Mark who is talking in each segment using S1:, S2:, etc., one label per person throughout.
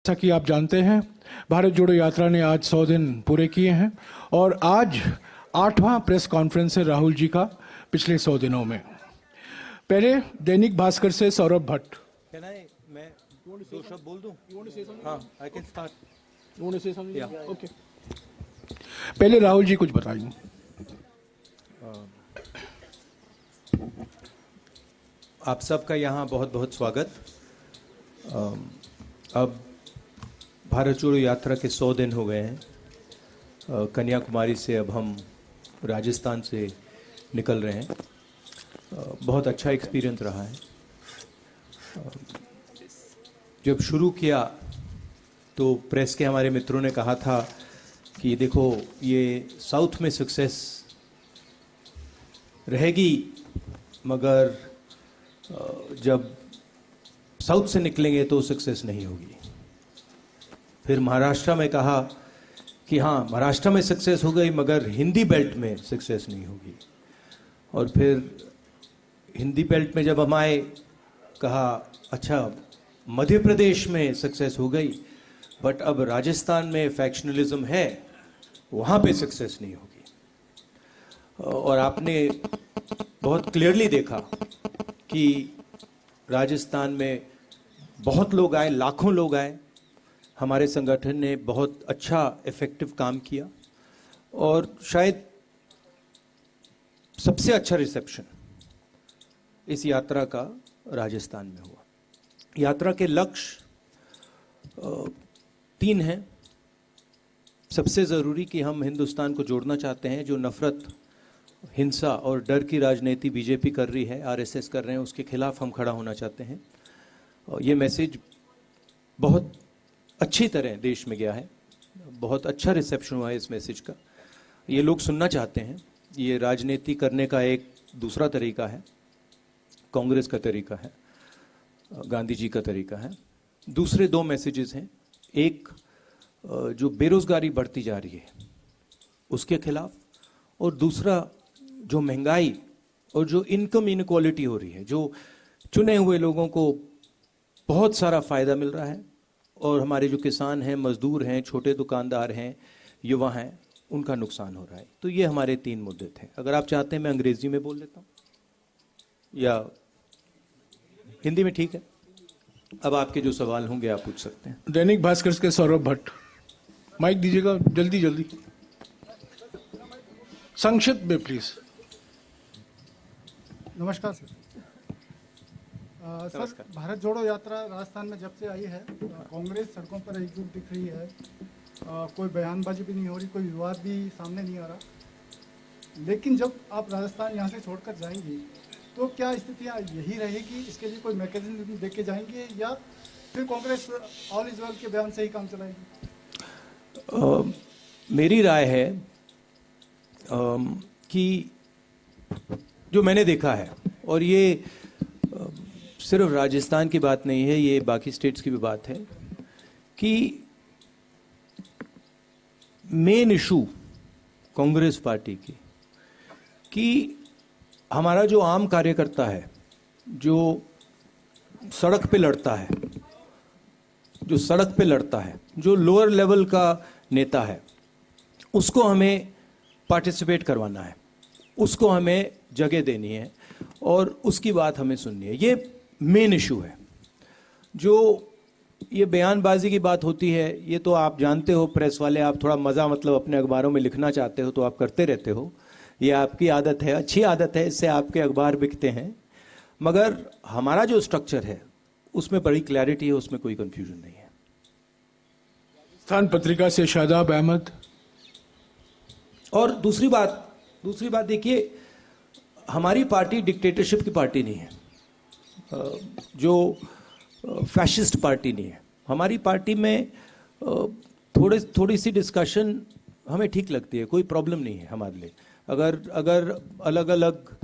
S1: जैसा कि आप जानते हैं, भारत जोड़ो यात्रा ने आज 100 दिन पूरे किए हैं और आज 8वां प्रेस कॉन्फ्रेंस है राहुल जी का पिछले 100 दिनों में। पहले दैनिक भास्कर से सौरभ भट्ट।
S2: मैं दो शब्द बोल दूं? हाँ, I can start. Yeah.
S1: Okay, पहले राहुल जी कुछ बताइए।
S2: आप सबका यहाँ बहुत बहुत स्वागत। अब भारत जोड़ो यात्रा के 100 दिन हो गए हैं। कन्याकुमारी से अब हम राजस्थान से निकल रहे हैं। बहुत अच्छा एक्सपीरियंस रहा है। जब शुरू किया तो प्रेस के हमारे मित्रों ने कहा था कि देखो ये साउथ में सक्सेस रहेगी, मगर जब साउथ से निकलेंगे तो सक्सेस नहीं होगी। फिर महाराष्ट्र में कहा कि हाँ, महाराष्ट्र में सक्सेस हो गई मगर हिंदी बेल्ट में सक्सेस नहीं होगी। और फिर हिंदी बेल्ट में जब हम आए, कहा अच्छा मध्य प्रदेश में सक्सेस हो गई, बट अब राजस्थान में फैक्शनलिज्म है, वहाँ पे सक्सेस नहीं होगी। और आपने बहुत क्लियरली देखा कि राजस्थान में बहुत लोग आए, लाखों लोग आए। हमारे संगठन ने बहुत अच्छा इफेक्टिव काम किया और शायद सबसे अच्छा रिसेप्शन इस यात्रा का राजस्थान में हुआ। यात्रा के लक्ष्य 3 हैं। सबसे ज़रूरी कि हम हिंदुस्तान को जोड़ना चाहते हैं। जो नफरत, हिंसा और डर की राजनीति बीजेपी कर रही है, आरएसएस कर रहे हैं, उसके खिलाफ हम खड़ा होना चाहते हैं। और ये मैसेज बहुत अच्छी तरह देश में गया है। बहुत अच्छा रिसेप्शन हुआ है इस मैसेज का। ये लोग सुनना चाहते हैं। ये राजनीति करने का एक दूसरा तरीका है, कांग्रेस का तरीका है, गांधी जी का तरीका है। दूसरे 2 मैसेजेस हैं। एक जो बेरोजगारी बढ़ती जा रही है उसके खिलाफ, और दूसरा जो महंगाई और जो इनकम इनक्वालिटी हो रही है, जो चुने हुए लोगों को बहुत सारा फायदा मिल रहा है और हमारे जो किसान हैं, मजदूर हैं, छोटे दुकानदार हैं, युवा हैं, उनका नुकसान हो रहा है। तो ये हमारे 3 मुद्दे थे। अगर आप चाहते हैं मैं अंग्रेजी में बोल लेता हूँ या हिंदी में, ठीक है। अब आपके जो सवाल होंगे आप पूछ सकते हैं।
S1: दैनिक भास्कर के सौरभ भट्ट, माइक दीजिएगा जल्दी जल्दी, संक्षिप्त में प्लीज।
S3: नमस्कार सर। सर, भारत जोड़ो यात्रा राजस्थान में जब से आई है, कांग्रेस सड़कों पर एकजुट दिख रही है। कोई बयानबाजी भी नहीं हो रही, कोई विवाद भी सामने नहीं आ रहा। लेकिन जब आप राजस्थान यहाँ से छोड़कर जाएंगी तो क्या स्थितियाँ यही रहेगी? इसके लिए कोई मैकेनिज्म दे के जाएंगे या फिर कांग्रेस ऑल इज वेल के बयान से ही काम चलाएगी?
S2: मेरी राय है कि जो मैंने देखा है, और ये सिर्फ राजस्थान की बात नहीं है, ये बाकी स्टेट्स की भी बात है, कि मेन इशू कांग्रेस पार्टी की कि हमारा जो आम कार्यकर्ता है, जो सड़क पे लड़ता है, जो लोअर लेवल का नेता है, उसको हमें पार्टिसिपेट करवाना है, उसको हमें जगह देनी है और उसकी बात हमें सुननी है। ये मेन इशू है। जो ये बयानबाजी की बात होती है, ये तो आप जानते हो, प्रेस वाले आप थोड़ा मज़ा मतलब अपने अखबारों में लिखना चाहते हो तो आप करते रहते हो। ये आपकी आदत है, अच्छी आदत है, इससे आपके अखबार बिकते हैं। मगर हमारा जो स्ट्रक्चर है उसमें बड़ी क्लैरिटी है, उसमें कोई कंफ्यूजन नहीं है।
S1: स्थान पत्रिका से शादाब अहमद।
S2: और दूसरी बात देखिए, हमारी पार्टी डिक्टेटरशिप की पार्टी नहीं है, जो फैशिस्ट पार्टी नहीं है। हमारी पार्टी में थोड़ी सी डिस्कशन हमें ठीक लगती है, कोई प्रॉब्लम नहीं है हमारे लिए। अगर अलग अलग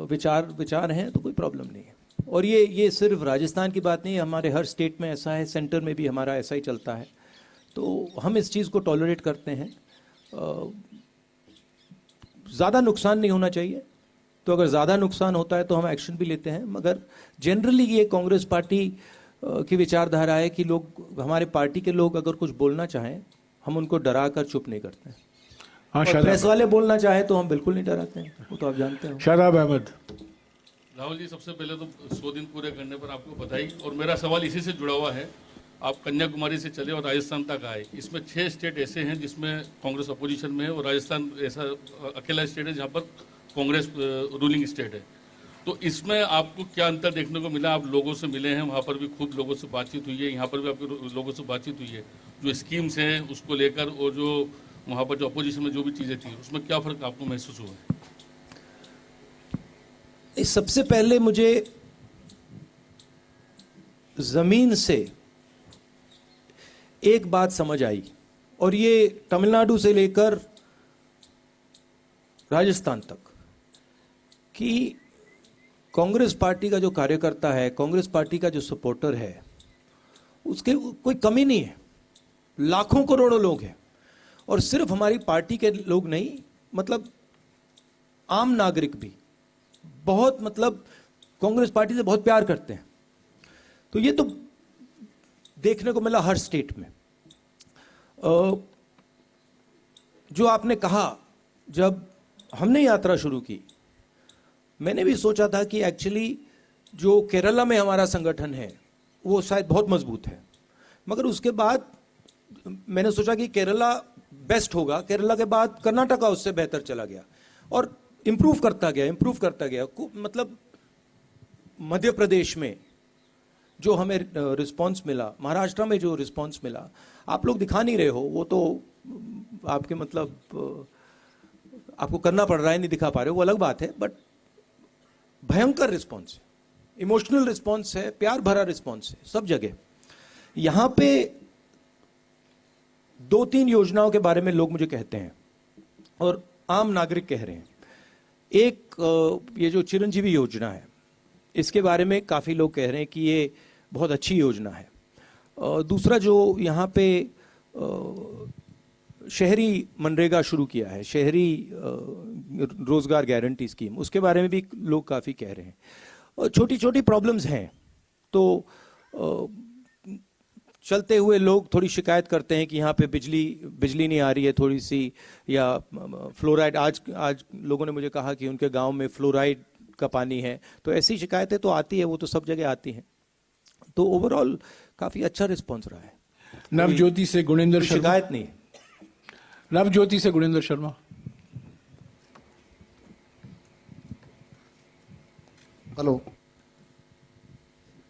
S2: विचार हैं तो कोई प्रॉब्लम नहीं है। और ये सिर्फ राजस्थान की बात नहीं है, हमारे हर स्टेट में ऐसा है, सेंटर में भी हमारा ऐसा ही चलता है। तो हम इस चीज़ को टॉलरेट करते हैं। ज़्यादा नुकसान नहीं होना चाहिए, तो अगर ज़्यादा नुकसान होता है तो हम एक्शन भी लेते हैं। मगर जनरली ये कांग्रेस पार्टी की विचारधारा है कि लोग, हमारे पार्टी के लोग अगर कुछ बोलना चाहें, हम उनको डरा कर चुप नहीं करते हैं।
S1: हाँ,
S2: और प्रेस वाले बोलना चाहे तो हम बिल्कुल नहीं डराते हैं, वो तो आप जानते हो।
S1: शादाब अहमद।
S4: राहुल जी, सबसे पहले तो 100 दिन पूरे करने पर आपको बधाई। और मेरा सवाल इसी से जुड़ा हुआ है। आप कन्याकुमारी से चले और राजस्थान तक आए, इसमें 6 स्टेट ऐसे हैं जिसमें कांग्रेस अपोजिशन में है, और राजस्थान ऐसा अकेला स्टेट है जहाँ पर कांग्रेस रूलिंग स्टेट है। तो इसमें आपको क्या अंतर देखने को मिला? आप लोगों से मिले हैं, वहाँ पर भी खूब लोगों से बातचीत हुई है, यहाँ पर भी आपके लोगों से बातचीत हुई है, जो स्कीम्स हैं उसको लेकर, और जो वहाँ पर जो अपोजिशन में जो भी चीज़ें थी उसमें क्या फ़र्क आपको महसूस हुआ है?
S2: सबसे पहले मुझे जमीन से एक बात समझ आई, और ये तमिलनाडु से लेकर राजस्थान तक, कि कांग्रेस पार्टी का जो कार्यकर्ता है, कांग्रेस पार्टी का जो सपोर्टर है, उसके कोई कमी नहीं है। लाखों करोड़ों लोग हैं, और सिर्फ हमारी पार्टी के लोग नहीं, मतलब आम नागरिक भी बहुत, मतलब कांग्रेस पार्टी से बहुत प्यार करते हैं। तो ये तो देखने को मिला हर स्टेट में। जो आपने कहा, जब हमने यात्रा शुरू की, मैंने भी सोचा था कि एक्चुअली जो केरला में हमारा संगठन है वो शायद बहुत मजबूत है, मगर उसके बाद मैंने सोचा कि केरला बेस्ट होगा। केरला के बाद कर्नाटका उससे बेहतर चला गया, और इंप्रूव करता गया। मतलब मध्य प्रदेश में जो हमें रिस्पांस मिला, महाराष्ट्र में जो रिस्पांस मिला, आप लोग दिखा नहीं रहे हो, वो तो आपके मतलब आपको करना पड़ रहा है, नहीं दिखा पा रहे हो, वो अलग बात है। बट भयंकर रिस्पांस है, इमोशनल रिस्पांस है, प्यार भरा रिस्पांस है सब जगह। यहां पे 2-3 योजनाओं के बारे में लोग मुझे कहते हैं, और आम नागरिक कह रहे हैं। एक ये जो चिरंजीवी योजना है, इसके बारे में काफी लोग कह रहे हैं कि ये बहुत अच्छी योजना है। दूसरा जो यहाँ पे शहरी मनरेगा शुरू किया है, शहरी रोजगार गारंटी स्कीम, उसके बारे में भी लोग काफी कह रहे हैं। और छोटी छोटी प्रॉब्लम्स हैं, तो चलते हुए लोग थोड़ी शिकायत करते हैं कि यहाँ पे बिजली नहीं आ रही है थोड़ी सी, या फ्लोराइड। आज लोगों ने मुझे कहा कि उनके गांव में फ्लोराइड का पानी है। तो ऐसी शिकायतें तो आती है, वो तो सब जगह आती हैं। तो ओवरऑल काफी अच्छा रिस्पॉन्स रहा है।
S1: नवज्योति से गुणेंद्र शर्मा।
S2: शिकायत नहीं है।
S1: नवज्योति से गुणेंद्र शर्मा।
S5: हेलो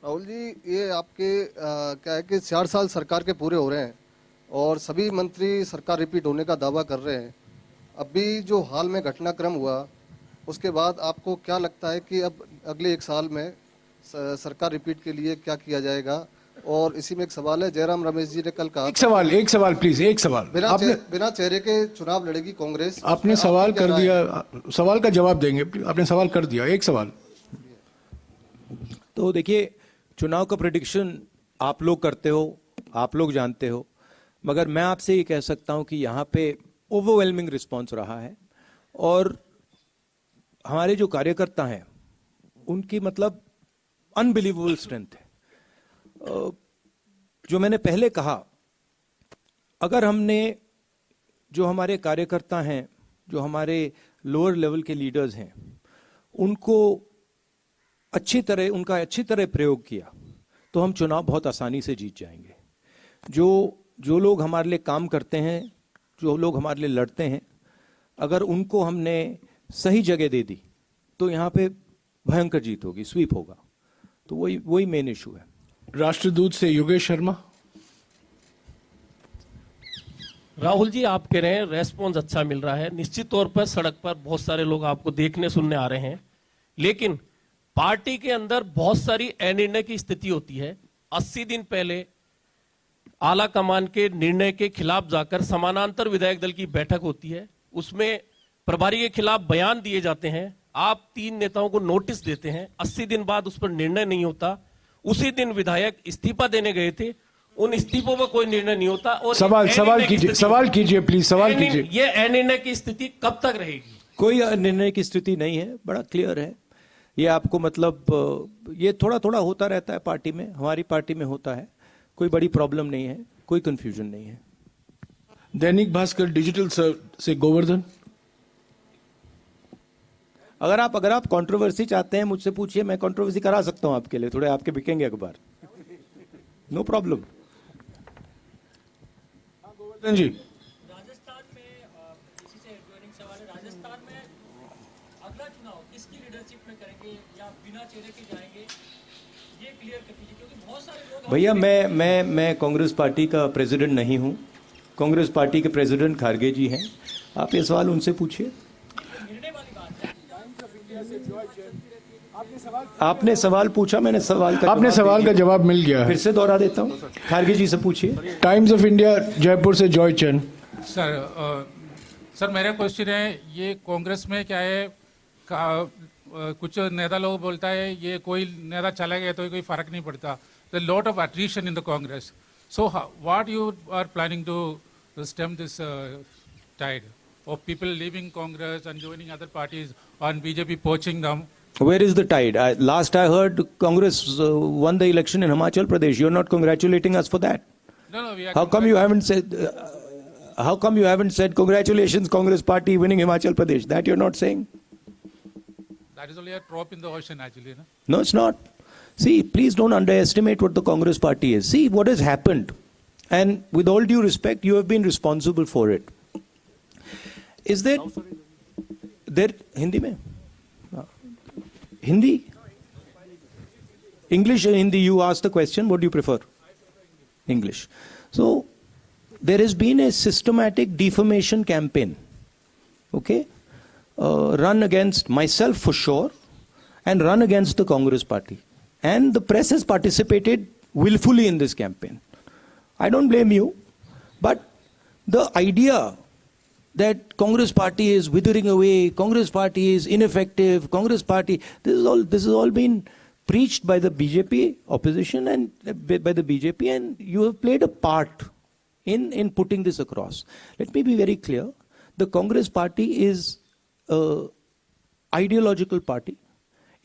S5: राहुल जी, ये आपके क्या है कि 4 साल सरकार के पूरे हो रहे हैं और सभी मंत्री सरकार रिपीट होने का दावा कर रहे हैं। अभी जो हाल में घटनाक्रम हुआ, उसके बाद आपको क्या लगता है कि अब अगले 1 साल में सरकार रिपीट के लिए क्या किया जाएगा? और इसी में एक सवाल है, जयराम रमेश जी ने कल कहा,
S1: एक सवाल प्लीज, एक सवाल।
S5: बिना चेहरे के चुनाव लड़ेगी कांग्रेस।
S1: आपने सवाल कर दिया, सवाल का जवाब देंगे। आपने सवाल कर दिया, एक सवाल।
S2: तो देखिए, चुनाव का प्रेडिक्शन आप लोग करते हो, आप लोग जानते हो, मगर मैं आपसे ये कह सकता हूं कि यहाँ पे ओवरवेलमिंग रिस्पॉन्स रहा है, और हमारे जो कार्यकर्ता हैं उनकी मतलब अनबिलीवेबल स्ट्रेंथ है। जो मैंने पहले कहा, अगर हमने, जो हमारे कार्यकर्ता हैं, जो हमारे लोअर लेवल के लीडर्स हैं, उनका अच्छी तरह प्रयोग किया, तो हम चुनाव बहुत आसानी से जीत जाएंगे। जो लोग हमारे लिए काम करते हैं, जो लोग हमारे लिए लड़ते हैं, अगर उनको हमने सही जगह दे दी, तो यहाँ पे भयंकर जीत होगी, स्वीप होगा। तो वही मेन इशू है।
S1: राष्ट्रदूत से योगेश शर्मा।
S6: राहुल जी, आप कह रहे हैं रेस्पॉन्स अच्छा मिल रहा है। निश्चित तौर पर सड़क पर बहुत सारे लोग आपको देखने सुनने आ रहे हैं, लेकिन पार्टी के अंदर बहुत सारी अनिर्णय की स्थिति होती है। 80 दिन पहले आला कमान के निर्णय के खिलाफ जाकर समानांतर विधायक दल की बैठक होती है, उसमें प्रभारी के खिलाफ बयान दिए जाते हैं। आप 3 नेताओं को नोटिस देते हैं, 80 दिन बाद उस पर निर्णय नहीं होता। उसी दिन विधायक इस्तीफा देने गए थे, उन इस्तीफों पर कोई निर्णय नहीं होता। और
S1: सवाल कीजिए प्लीज, सवाल कीजिए।
S6: ये अनिर्णय की स्थिति कब तक रहेगी?
S2: कोई निर्णय की स्थिति नहीं है, बड़ा क्लियर है। ये आपको मतलब ये थोड़ा थोड़ा होता रहता है पार्टी में, हमारी पार्टी में होता है, कोई बड़ी प्रॉब्लम नहीं है, कोई कंफ्यूजन नहीं है।
S1: दैनिक भास्कर डिजिटल से गोवर्धन।
S2: अगर आप कंट्रोवर्सी चाहते हैं मुझसे पूछिए, मैं कंट्रोवर्सी करा सकता हूं आपके लिए, थोड़े आपके बिकेंगे अखबार, नो प्रॉब्लम।
S1: गोवर्धन जी,
S7: राजस्थान में इसी से एडजॉइनिंग सवाल है, राजस्थान में अगला चुनाव किसकी लीडरशिप में करेंगे या बिना चेहरे के जाएंगे, ये क्लियर कर दीजिए, क्योंकि बहुत सारे लोग
S2: भैया मैं कांग्रेस पार्टी का प्रेसिडेंट नहीं हूं, कांग्रेस पार्टी के प्रेसिडेंट खारगे जी हैं, आप ये सवाल उनसे पूछिए।
S7: निर्णय वाली बात है।
S2: आपने सवाल पूछा, मैंने सवाल का
S1: आपने सवाल का जवाब मिल गया
S2: फिर
S1: है।
S2: से दोहरा देता हूं, खारगे जी से पूछिए।
S1: टाइम्स ऑफ इंडिया जयपुर से जॉय चंद।
S8: सर मेरा क्वेश्चन है, ये कांग्रेस में क्या है कुछ नेता लोग बोलता है ये कोई नेता चला गया तो कोई फर्क नहीं पड़ता, the lot of attrition in the Congress, so what you are planning to stem this tide of people leaving Congress and joining other parties and BJP poaching them?
S2: Where is the tide? Last I heard, Congress won the election in Himachal Pradesh. You're not congratulating us for that.
S8: No, we are.
S2: How come you haven't said? How come you haven't said congratulations, Congress Party winning Himachal Pradesh? That you're not saying.
S8: That is only a drop in the ocean, actually. No?
S2: No, it's not. See, please don't underestimate what the Congress Party is. See what has happened, and with all due respect, you have been responsible for it. Is there Hindi mein? Hindi? English or Hindi? You asked the question. What do you prefer? English. So there has been a systematic defamation campaign, okay, run against myself for sure, and run against the Congress Party. And the press has participated willfully in this campaign. I don't blame you, but the idea that Congress Party is withering away, Congress Party is ineffective, Congress Party, this is all been preached by the BJP opposition and by the BJP, and you have played a part in putting this across. Let me be very clear. The Congress Party is an ideological party.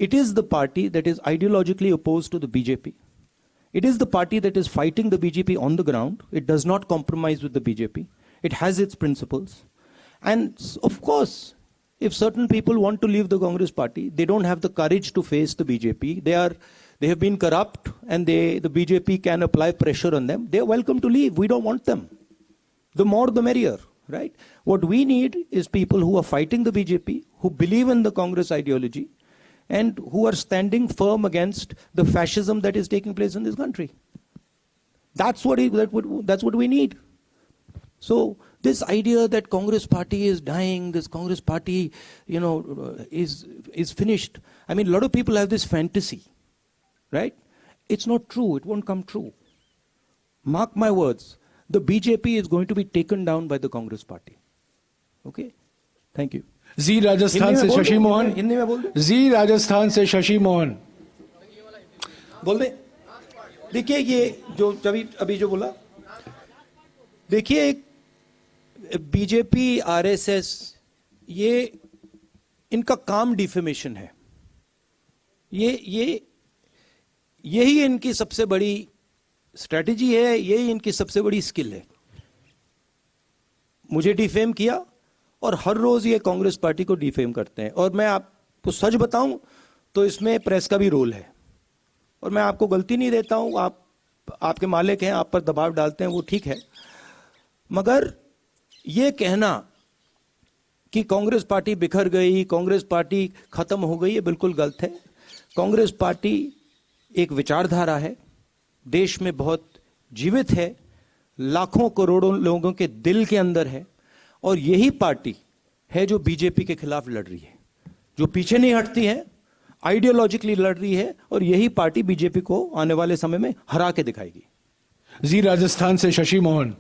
S2: It is the party that is ideologically opposed to the BJP. It is the party that is fighting the BJP on the ground. It does not compromise with the BJP. It has its principles. And of course, if certain people want to leave the Congress Party, they don't have the courage to face the BJP. They have been corrupt, and the BJP can apply pressure on them. They are welcome to leave. We don't want them. The more the merrier, right? What we need is people who are fighting the BJP, who believe in the Congress ideology, and who are standing firm against the fascism that is taking place in this country. That's what we need. So this idea that Congress Party is dying, this Congress Party, is finished. I mean, a lot of people have this fantasy, right? It's not true. It won't come true. Mark my words. The BJP is going to be taken down by the Congress Party. Okay? Thank you.
S1: जी राजस्थान से शशि मोहन।
S2: हिंदी में बोल दो।
S1: जी राजस्थान से शशि मोहन।
S2: बोल दे। देखिए ये जो अभी जो बोला, देखिए बीजेपी आरएसएस, ये इनका काम डिफेमेशन है। यही इनकी सबसे बड़ी स्ट्रेटजी है, यही इनकी सबसे बड़ी स्किल है। मुझे डिफेम किया और हर रोज ये कांग्रेस पार्टी को डिफेम करते हैं। और मैं आपको सच बताऊं तो इसमें प्रेस का भी रोल है, और मैं आपको गलती नहीं देता हूं। आपके मालिक हैं, आप पर दबाव डालते हैं, वो ठीक है, मगर ये कहना कि कांग्रेस पार्टी बिखर गई, कांग्रेस पार्टी खत्म हो गई, ये बिल्कुल गलत है। कांग्रेस पार्टी एक विचारधारा है, देश में बहुत जीवित है, लाखों करोड़ों लोगों के दिल के अंदर है, और यही पार्टी है जो बीजेपी के खिलाफ लड़ रही है, जो पीछे नहीं हटती है, आइडियोलॉजिकली लड़ रही है, और यही पार्टी बीजेपी को आने वाले समय में हरा के दिखाएगी।
S1: जी राजस्थान से शशि मोहन।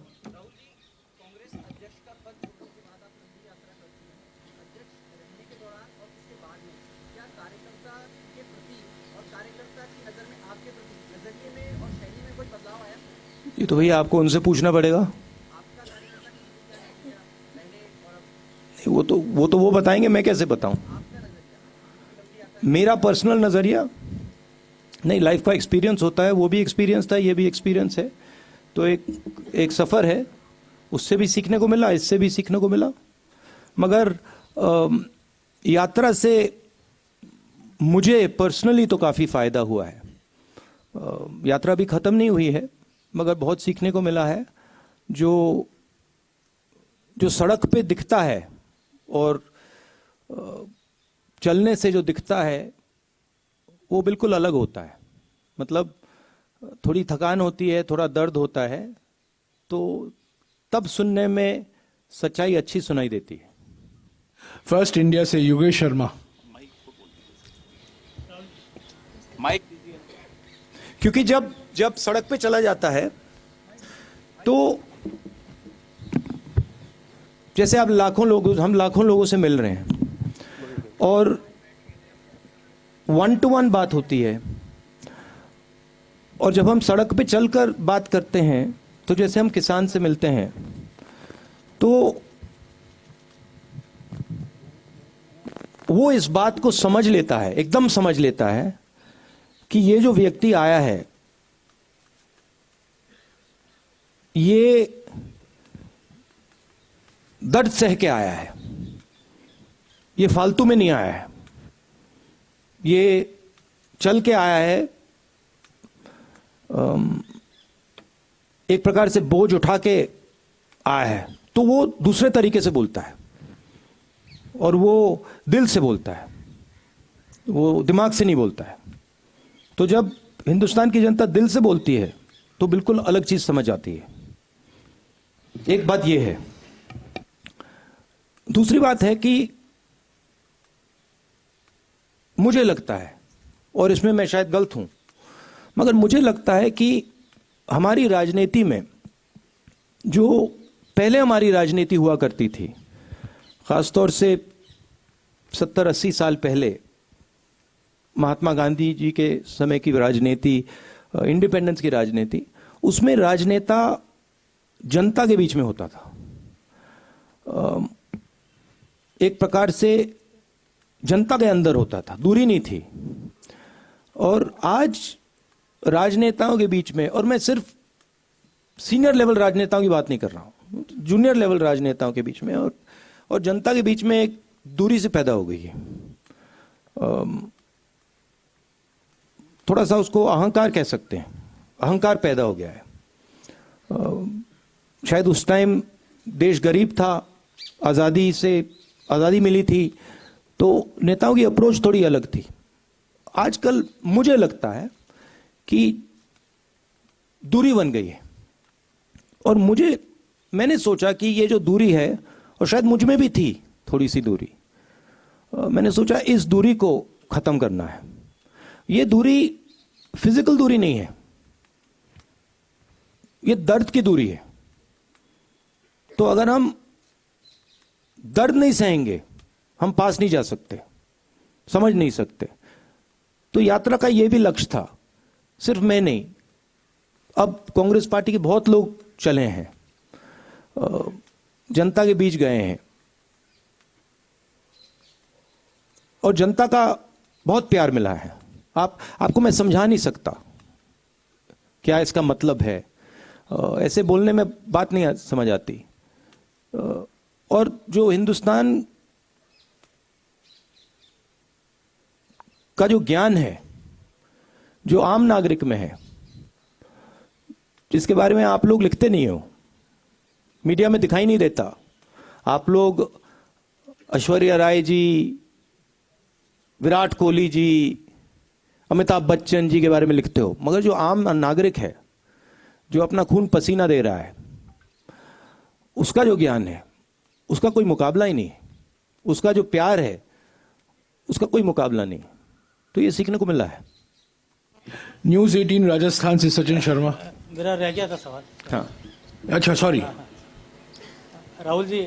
S2: ये तो भैया आपको उनसे पूछना पड़ेगा। वो बताएंगे, मैं कैसे बताऊं? मेरा पर्सनल नज़रिया नहीं, लाइफ का एक्सपीरियंस होता है, वो भी एक्सपीरियंस था, ये भी एक्सपीरियंस है, तो एक सफ़र है, उससे भी सीखने को मिला, इससे भी सीखने को मिला। मगर यात्रा से मुझे पर्सनली तो काफ़ी फ़ायदा हुआ है। यात्रा भी ख़त्म नहीं हुई है, मगर बहुत सीखने को मिला है। जो सड़क पे दिखता है और चलने से जो दिखता है वो बिल्कुल अलग होता है। मतलब थोड़ी थकान होती है, थोड़ा दर्द होता है, तो तब सुनने में सच्चाई अच्छी सुनाई देती है।
S1: फर्स्ट इंडिया से योगेश शर्मा।
S2: माइक, क्योंकि जब सड़क पे चला जाता है तो जैसे हम लाखों लोगों से मिल रहे हैं और 1-to-1 बात होती है, और जब हम सड़क पे चलकर बात करते हैं तो जैसे हम किसान से मिलते हैं तो वो इस बात को समझ लेता है, एकदम समझ लेता है कि ये जो व्यक्ति आया है ये दर्द सह के आया है, ये फालतू में नहीं आया है, ये चल के आया है, एक प्रकार से बोझ उठा के आया है। तो वो दूसरे तरीके से बोलता है और वो दिल से बोलता है, वो दिमाग से नहीं बोलता है। तो जब हिंदुस्तान की जनता दिल से बोलती है तो बिल्कुल अलग चीज समझ आती है। एक बात यह है। दूसरी बात है कि मुझे लगता है, और इसमें मैं शायद गलत हूं, मगर मुझे लगता है कि हमारी राजनीति में जो पहले हमारी राजनीति हुआ करती थी, खासतौर से 70-80 साल पहले महात्मा गांधी जी के समय की राजनीति, इंडिपेंडेंस की राजनीति, उसमें राजनेता जनता के बीच में होता था। एक प्रकार से जनता के अंदर होता था, दूरी नहीं थी। और आज राजनेताओं के बीच में, और मैं सिर्फ सीनियर लेवल राजनेताओं की बात नहीं कर रहा हूं, जूनियर लेवल राजनेताओं के बीच में और जनता के बीच में एक दूरी से पैदा हो गई है। थोड़ा सा उसको अहंकार कह सकते हैं, अहंकार पैदा हो गया है। शायद उस टाइम देश गरीब था, आज़ादी मिली थी, तो नेताओं की अप्रोच थोड़ी अलग थी। आजकल मुझे लगता है कि दूरी बन गई है, और मैंने सोचा कि ये जो दूरी है, और शायद मुझ में भी थी थोड़ी सी दूरी, मैंने सोचा इस दूरी को खत्म करना है। ये दूरी फिजिकल दूरी नहीं है, ये दर्द की दूरी है। तो अगर हम दर्द नहीं सहेंगे, हम पास नहीं जा सकते, समझ नहीं सकते। तो यात्रा का यह भी लक्ष्य था, सिर्फ मैं नहीं, अब कांग्रेस पार्टी के बहुत लोग चले हैं, जनता के बीच गए हैं, और जनता का बहुत प्यार मिला है। आपको मैं समझा नहीं सकता क्या इसका मतलब है, ऐसे बोलने में बात नहीं समझ आती। और जो हिंदुस्तान का जो ज्ञान है, जो आम नागरिक में है, जिसके बारे में आप लोग लिखते नहीं हो, मीडिया में दिखाई नहीं देता। आप लोग ऐश्वर्या राय जी, विराट कोहली जी, अमिताभ बच्चन जी के बारे में लिखते हो, मगर जो आम नागरिक है, जो अपना खून पसीना दे रहा है, उसका जो ज्ञान है, उसका कोई मुकाबला ही नहीं। उसका जो प्यार है, उसका कोई मुकाबला नहीं। तो ये सीखने को मिला है।
S1: न्यूज़ 18 राजस्थान से सचिन शर्मा।
S9: मेरा रह गया था सवाल।
S1: हाँ, अच्छा, सॉरी।
S9: राहुल जी,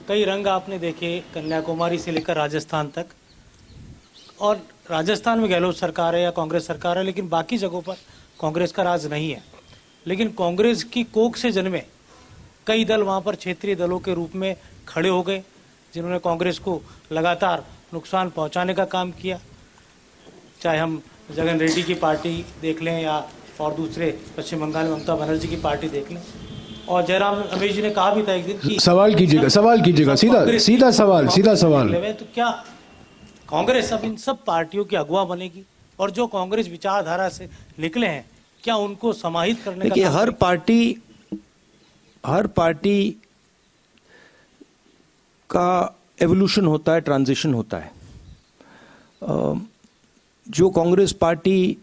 S9: कई रंग आपने देखे कन्याकुमारी से लेकर राजस्थान तक, और राजस्थान में गहलोत सरकार है या कांग्रेस सरकार है, लेकिन बाकी जगहों पर कांग्रेस का राज नहीं है। लेकिन कांग्रेस की कोख से जन्मे कई दल वहाँ पर क्षेत्रीय दलों के रूप में खड़े हो गए, जिन्होंने कांग्रेस को लगातार नुकसान पहुँचाने का काम किया। चाहे हम जगन रेड्डी की पार्टी देख लें या और दूसरे पश्चिम बंगाल में ममता बनर्जी की पार्टी देख लें, और जयराम रमेश जी ने कहा भी था एक दिन कि
S1: सवाल कीजिएगा सीधा सवाल।
S9: तो क्या कांग्रेस अब इन सब पार्टियों की अगुवा बनेगी, और जो कांग्रेस विचारधारा से निकले हैं क्या उनको समाहित करने का?
S2: देखिए, हर पार्टी का एवोल्यूशन होता है, ट्रांजिशन होता है। जो कांग्रेस पार्टी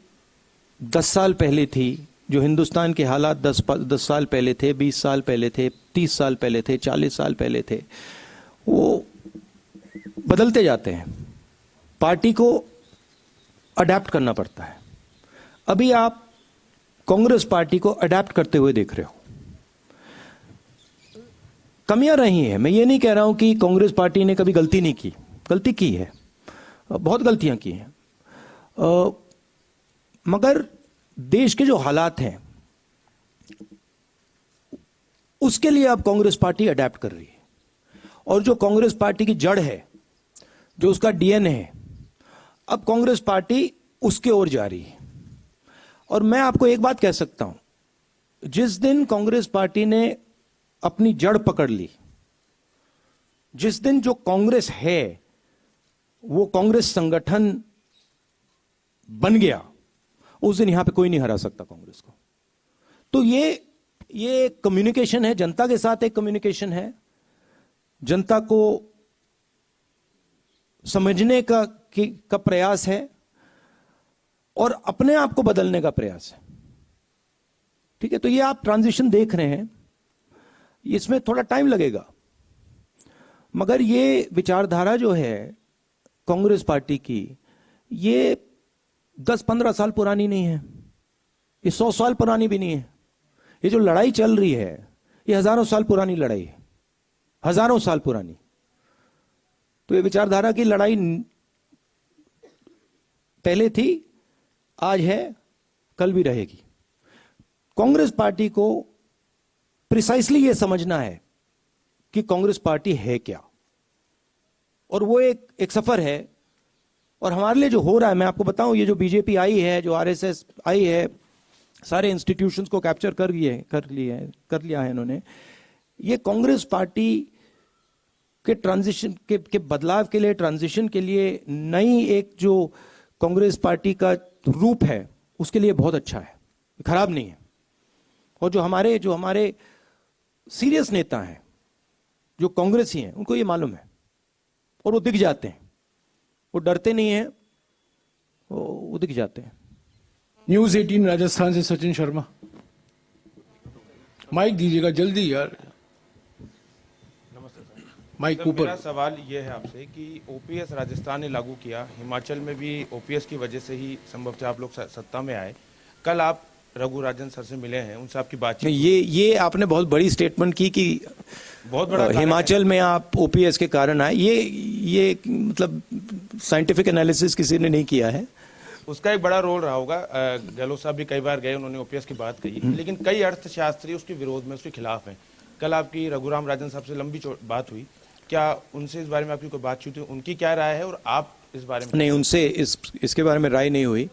S2: 10 साल पहले थी, जो हिंदुस्तान के हालात 10 साल पहले थे, 20 साल पहले थे, 30 साल पहले थे, 40 साल पहले थे, वो बदलते जाते हैं। पार्टी को अडेप्ट करना पड़ता है। अभी आप कांग्रेस पार्टी को अडेप्ट करते हुए देख रहे हो। कमियां रही हैं, मैं ये नहीं कह रहा हूं कि कांग्रेस पार्टी ने कभी गलती नहीं की, गलती की है, बहुत गलतियां की हैं, मगर देश के जो हालात हैं उसके लिए अब कांग्रेस पार्टी अडेप्ट कर रही है। और जो कांग्रेस पार्टी की जड़ है, जो उसका डीएनए है, अब कांग्रेस पार्टी उसके ओर जा रही है। और मैं आपको एक बात कह सकता हूं, जिस दिन कांग्रेस पार्टी ने अपनी जड़ पकड़ ली, जिस दिन जो कांग्रेस है वो कांग्रेस संगठन बन गया, उस दिन यहां पे कोई नहीं हरा सकता कांग्रेस को। तो ये कम्युनिकेशन है, जनता के साथ एक कम्युनिकेशन है, जनता को समझने का प्रयास है और अपने आप को बदलने का प्रयास है। ठीक है, तो ये आप ट्रांजिशन देख रहे हैं, इसमें थोड़ा टाइम लगेगा, मगर ये विचारधारा जो है कांग्रेस पार्टी की, ये 10-15 साल पुरानी नहीं है, ये 100 साल पुरानी भी नहीं है। ये जो लड़ाई चल रही है ये हजारों साल पुरानी लड़ाई है, हजारों साल पुरानी। तो ये विचारधारा की लड़ाई पहले थी, आज है, कल भी रहेगी। कांग्रेस पार्टी को प्रिसाइसली ये समझना है कि कांग्रेस पार्टी है क्या, और वो एक सफर है। और हमारे लिए जो हो रहा है, मैं आपको बताऊं, ये जो बीजेपी आई है, जो आरएसएस आई है, सारे इंस्टीट्यूशंस को कैप्चर कर लिया है इन्होंने। ये कांग्रेस पार्टी के ट्रांजिशन के बदलाव के लिए, ट्रांजिशन के लिए, नई एक जो कांग्रेस पार्टी का रूप है उसके लिए बहुत अच्छा है, खराब नहीं है। और जो हमारे सीरियस नेता हैं, जो कांग्रेसी हैं, उनको ये मालूम है और वो दिख जाते हैं, वो डरते नहीं हैं, वो दिख जाते हैं।
S1: न्यूज 18 राजस्थान से सचिन शर्मा। माइक दीजिएगा जल्दी यार, माइक
S10: सर,
S1: ऊपर।
S10: मेरा सवाल ये है आपसे कि ओपीएस राजस्थान ने लागू किया, हिमाचल में भी ओपीएस की वजह से ही संभवतः आप लोग सत्ता में आए। कल आप रघु राजन सर से मिले हैं, उनसे आपकी बातचीत?
S2: ये आपने बहुत बड़ी स्टेटमेंट की कि
S10: बहुत बड़ा
S2: हिमाचल में आप ओपीएस के कारण आए। ये मतलब साइंटिफिक एनालिसिस किसी ने नहीं किया है।
S10: उसका एक बड़ा रोल रहा होगा। गहलोत साहब भी कई बार गए, उन्होंने ओपीएस की बात कही, लेकिन कई अर्थशास्त्री उसके विरोध में, उसके खिलाफ हैं। कल आपकी रघुराम राजन साहब से लंबी बात हुई, क्या उनसे इस बारे में आपकी कोई बातचीत हुई? उनकी क्या राय है और आप इस बारे में?
S2: नहीं, उनसे इसके बारे में राय नहीं हुई।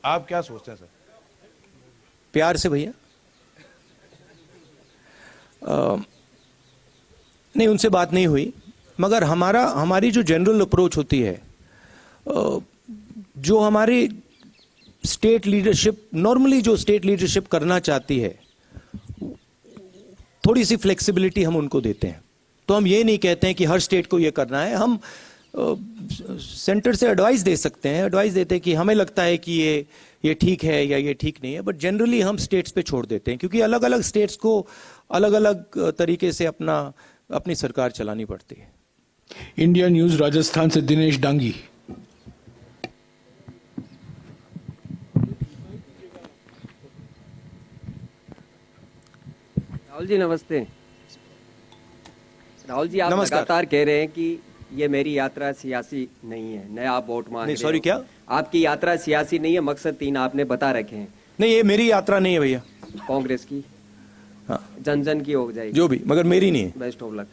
S10: आप क्या सोचते हैं सर?
S2: प्यार से भैया, नहीं, उनसे बात नहीं हुई, मगर हमारी जो जनरल अप्रोच होती है, जो हमारी स्टेट लीडरशिप, नॉर्मली जो स्टेट लीडरशिप करना चाहती है, थोड़ी सी फ्लेक्सिबिलिटी हम उनको देते हैं। तो हम ये नहीं कहते हैं कि हर स्टेट को ये करना है, हम सेंटर से एडवाइस दे सकते हैं, एडवाइस देते हैं कि हमें लगता है कि ये ठीक है या ये ठीक नहीं है, बट जनरली हम स्टेट्स पे छोड़ देते हैं, क्योंकि अलग अलग स्टेट्स को अलग अलग तरीके से अपनी सरकार चलानी पड़ती है।
S1: इंडिया न्यूज राजस्थान से दिनेश डांगी।
S11: राहुल जी नमस्ते। राहुल जी, आप
S2: नमस्कार।
S11: लगातार कह रहे हैं कि ये मेरी यात्रा सियासी नहीं है, नया आप वोट मांग रहे हो।
S2: सॉरी, क्या?
S11: आपकी यात्रा सियासी नहीं है, मकसद 3 आपने बता रखे हैं।
S2: नहीं, ये मेरी यात्रा नहीं है भैया,
S11: कांग्रेस की,
S2: हाँ,
S11: जन की हो जाएगी
S2: जो भी, मगर मेरी नहीं है।
S11: Best of luck.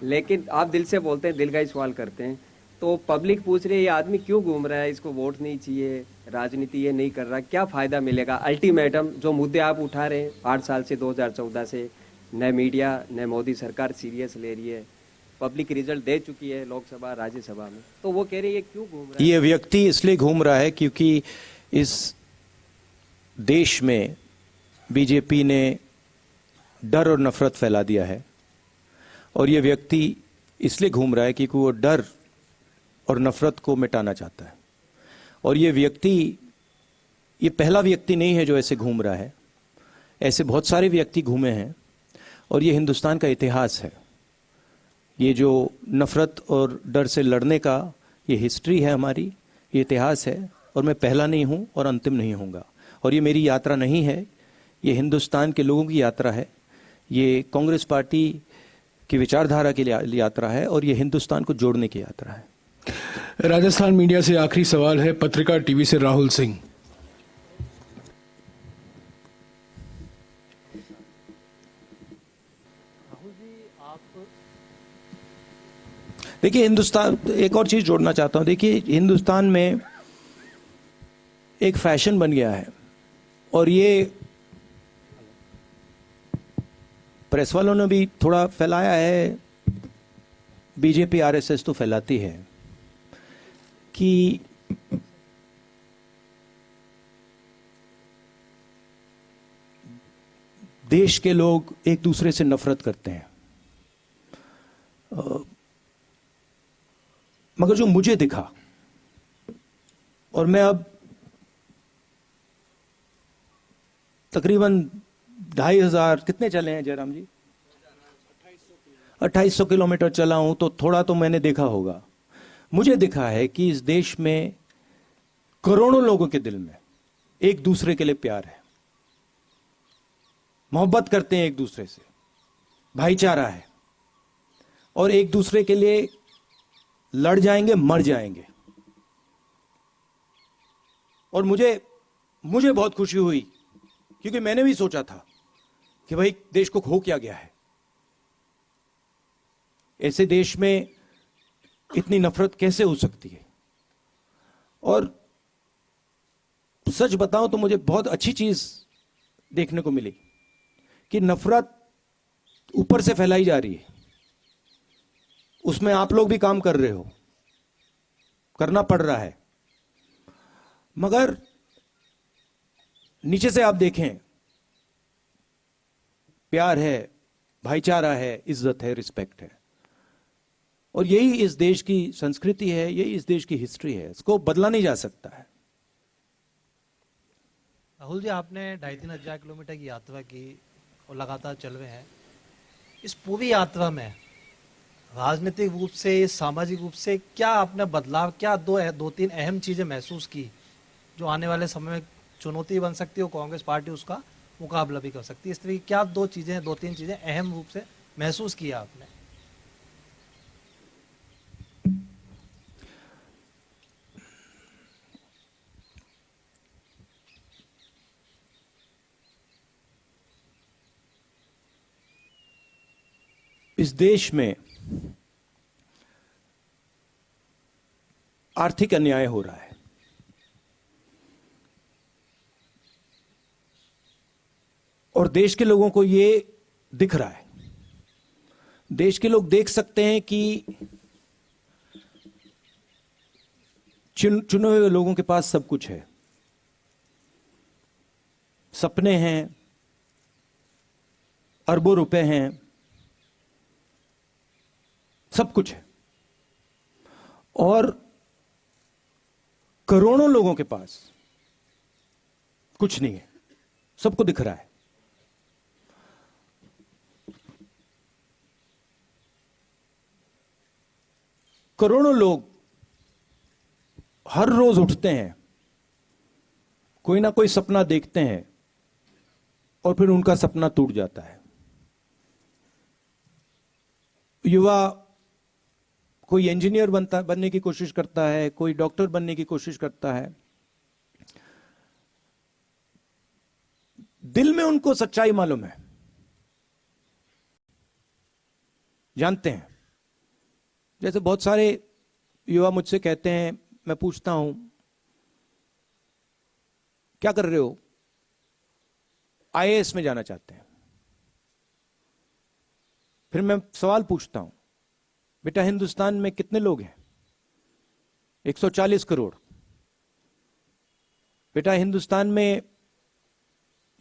S11: लेकिन आप दिल से बोलते हैं, दिल का ही सवाल करते हैं, तो पब्लिक पूछ रही है ये आदमी क्यों घूम रहा है, इसको वोट नहीं चाहिए, राजनीति ये नहीं कर रहा, क्या फायदा मिलेगा? अल्टीमेटम जो मुद्दे आप उठा रहे हैं 8 साल से 2014 से, न मीडिया न मोदी सरकार सीरियस ले रही है, पब्लिक रिजल्ट दे चुकी है लोकसभा राज्यसभा में, तो वो कह रही है क्यों घूम रहा है?
S2: ये व्यक्ति इसलिए घूम रहा है क्योंकि इस देश में बीजेपी ने डर और नफरत फैला दिया है, और ये व्यक्ति इसलिए घूम रहा है क्योंकि वो डर और नफरत को मिटाना चाहता है। और ये व्यक्ति, ये पहला व्यक्ति नहीं है जो ऐसे घूम रहा है, ऐसे बहुत सारे व्यक्ति घूमे हैं, और ये हिंदुस्तान का इतिहास है। ये जो नफरत और डर से लड़ने का ये हिस्ट्री है हमारी, ये इतिहास है, और मैं पहला नहीं हूं और अंतिम नहीं होऊंगा। और ये मेरी यात्रा नहीं है, ये हिंदुस्तान के लोगों की यात्रा है, ये कांग्रेस पार्टी की विचारधारा की यात्रा है, और ये हिंदुस्तान को जोड़ने की यात्रा है।
S1: राजस्थान मीडिया से आखिरी सवाल है, पत्रिका टीवी से राहुल सिंह।
S2: देखिए, हिंदुस्तान, एक और चीज जोड़ना चाहता हूं। देखिए, हिंदुस्तान में एक फैशन बन गया है, और ये प्रेस वालों ने भी थोड़ा फैलाया है, बीजेपी आरएसएस तो फैलाती है, कि देश के लोग एक दूसरे से नफरत करते हैं। मगर जो मुझे दिखा, और मैं अब तकरीबन 2500 कितने चले हैं जयराम जी, 2800 किलोमीटर चला हूं, तो थोड़ा तो मैंने देखा होगा। मुझे दिखा है कि इस देश में करोड़ों लोगों के दिल में एक दूसरे के लिए प्यार है, मोहब्बत करते हैं एक दूसरे से, भाईचारा है, और एक दूसरे के लिए लड़ जाएंगे, मर जाएंगे। और मुझे बहुत खुशी हुई, क्योंकि मैंने भी सोचा था कि भाई देश को खो क्या गया है, ऐसे देश में इतनी नफरत कैसे हो सकती है। और सच बताऊं तो मुझे बहुत अच्छी चीज देखने को मिली कि नफरत ऊपर से फैलाई जा रही है, उसमें आप लोग भी काम कर रहे हो, करना पड़ रहा है, मगर नीचे से आप देखें, प्यार है, भाईचारा है, इज्जत है, रिस्पेक्ट है। और यही इस देश की संस्कृति है, यही इस देश की हिस्ट्री है, इसको बदला नहीं जा सकता है।
S12: राहुल जी, आपने 2.5-3 किलोमीटर की यात्रा की और लगातार चल रहे हैं। इस पूरी यात्रा में राजनीतिक रूप से, सामाजिक रूप से क्या आपने बदलाव, क्या दो तीन अहम चीजें महसूस की जो आने वाले समय में चुनौती बन सकती है और कांग्रेस पार्टी उसका मुकाबला भी कर सकती है? इस तरह की क्या 2-3 चीजें अहम रूप से महसूस किया आपने?
S2: इस देश में आर्थिक अन्याय हो रहा है, और देश के लोगों को ये दिख रहा है। देश के लोग देख सकते हैं कि चुने हुए लोगों के पास सब कुछ है, सपने हैं, अरबों रुपए हैं, सब कुछ है, और करोड़ों लोगों के पास कुछ नहीं है, सबको दिख रहा है। करोड़ों लोग हर रोज उठते हैं, कोई ना कोई सपना देखते हैं, और फिर उनका सपना टूट जाता है। युवा कोई इंजीनियर बनने की कोशिश करता है, कोई डॉक्टर बनने की कोशिश करता है, दिल में उनको सच्चाई मालूम है, जानते हैं। जैसे बहुत सारे युवा मुझसे कहते हैं, मैं पूछता हूं क्या कर रहे हो, आईएएस में जाना चाहते हैं। फिर मैं सवाल पूछता हूं, बेटा हिंदुस्तान में कितने लोग हैं? 140 करोड़। बेटा हिंदुस्तान में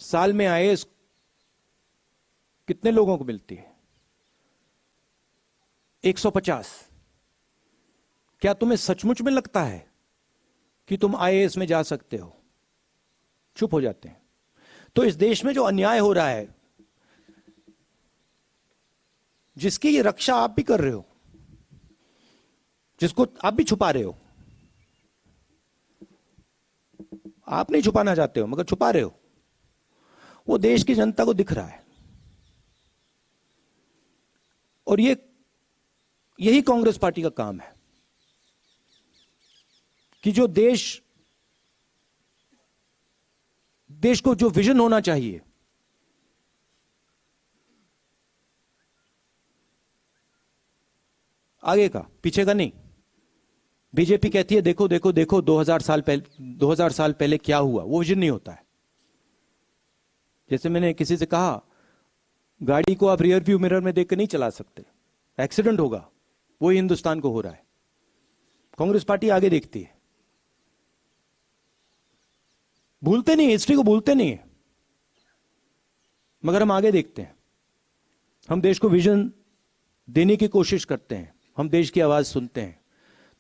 S2: साल में आईएएस कितने लोगों को मिलती है? 150। क्या तुम्हें सचमुच में लगता है कि तुम आईएएस में जा सकते हो? चुप हो जाते हैं। तो इस देश में जो अन्याय हो रहा है, जिसकी ये रक्षा आप भी कर रहे हो, जिसको आप भी छुपा रहे हो, आप नहीं छुपाना चाहते हो मगर छुपा रहे हो, वो देश की जनता को दिख रहा है। और यही कांग्रेस पार्टी का काम है कि जो देश को जो विजन होना चाहिए, आगे का पीछे का नहीं। बीजेपी कहती है देखो देखो देखो 2000 साल पहले क्या हुआ, वो विजन नहीं होता है। जैसे मैंने किसी से कहा, गाड़ी को आप रियर व्यू मिरर में देखकर नहीं चला सकते, एक्सीडेंट होगा। वही हिंदुस्तान को हो रहा है। कांग्रेस पार्टी आगे देखती है, भूलते नहीं, हिस्ट्री को भूलते नहीं है, मगर हम आगे देखते हैं। हम देश को विजन देने की कोशिश करते हैं, हम देश की आवाज सुनते हैं।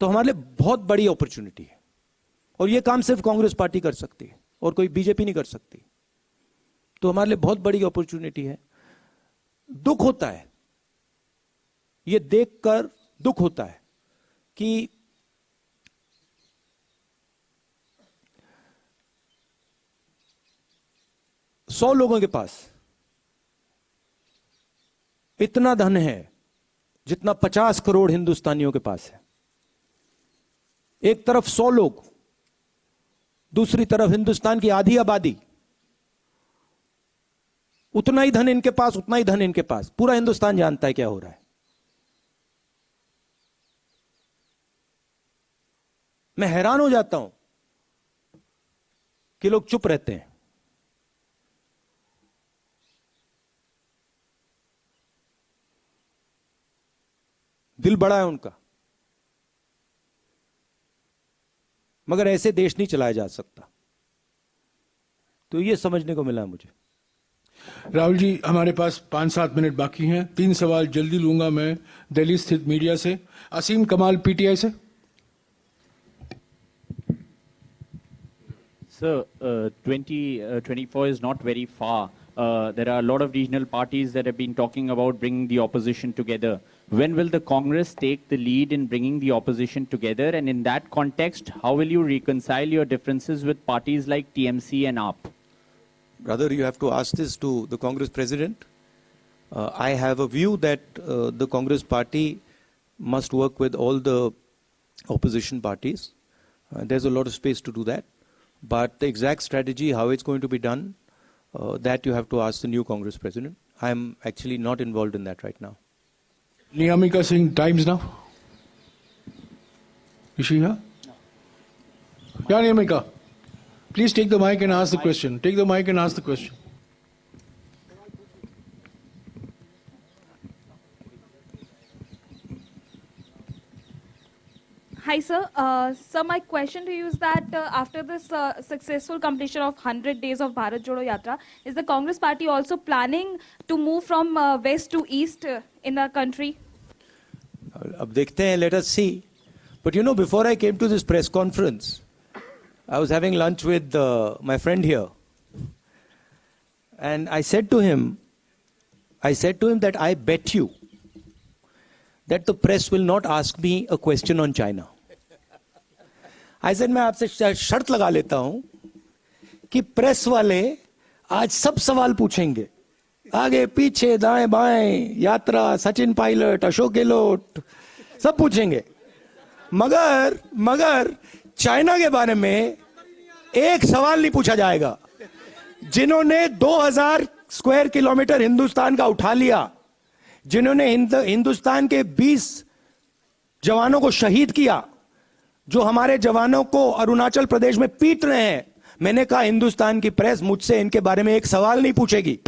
S2: तो हमारे लिए बहुत बड़ी अपॉर्चुनिटी है और यह काम सिर्फ कांग्रेस पार्टी कर सकती है और कोई बीजेपी नहीं कर सकती। तो हमारे लिए बहुत बड़ी अपॉर्चुनिटी है। दुख होता है, यह देखकर दुख होता है कि सौ लोगों के पास इतना धन है जितना 50 करोड़ हिंदुस्तानियों के पास है। एक तरफ 100 लोग, दूसरी तरफ हिंदुस्तान की आधी आबादी। उतना ही धन इनके पास, उतना ही धन इनके पास। पूरा हिंदुस्तान जानता है क्या हो रहा है। मैं हैरान हो जाता हूं कि लोग चुप रहते हैं। दिल बड़ा है उनका, मगर ऐसे देश नहीं चलाया जा सकता। तो ये समझने को मिला मुझे।
S1: राहुल जी, हमारे पास 5-7 मिनट बाकी हैं। 3 सवाल जल्दी लूंगा मैं दिल्ली स्थित मीडिया से। असीम कमाल, पीटीआई से।
S13: Sir, 2024 is not very far. There are a lot of regional parties that have been talking about bringing the opposition together. When will the Congress take the lead in bringing the opposition together? And in that context, how will you reconcile your differences with parties like TMC and AAP?
S2: Brother, you have to ask this to the Congress president. I have a view that the Congress party must work with all the opposition parties. There's a lot of space to do that. But the exact strategy, how it's going to be done, that you have to ask the new Congress president. I'm actually not involved in that right now.
S1: Niyamika Singh, Times Now. Is she here? No. Yeah, Niyamika. Please take the mic and ask the question. Take the mic and ask the question.
S14: Hi, sir. Sir, my question to you is that after this successful completion of 100 days of Bharat Jodo Yatra, is the Congress party also planning to move from west to east in the country?
S2: अब देखते हैं, let us see. But you know, before I came to this press conference, I was having lunch with my friend here. And I said to him that I bet you that the press will not ask me a question on China. I said, मैं आपसे शर्त लगा लेता हूं कि press वाले आज सब सवाल पूछेंगे, आगे पीछे दाएं बाएं, यात्रा, सचिन पायलट, अशोक गहलोत, सब पूछेंगे, मगर चाइना के बारे में एक सवाल नहीं पूछा जाएगा। जिन्होंने 2000 स्क्वायर किलोमीटर हिंदुस्तान का उठा लिया, जिन्होंने हिंदुस्तान के 20 जवानों को शहीद किया,
S15: जो हमारे जवानों को अरुणाचल प्रदेश में पीट रहे हैं, मैंने कहा हिंदुस्तान की प्रेस मुझसे इनके बारे में एक सवाल नहीं पूछेगी।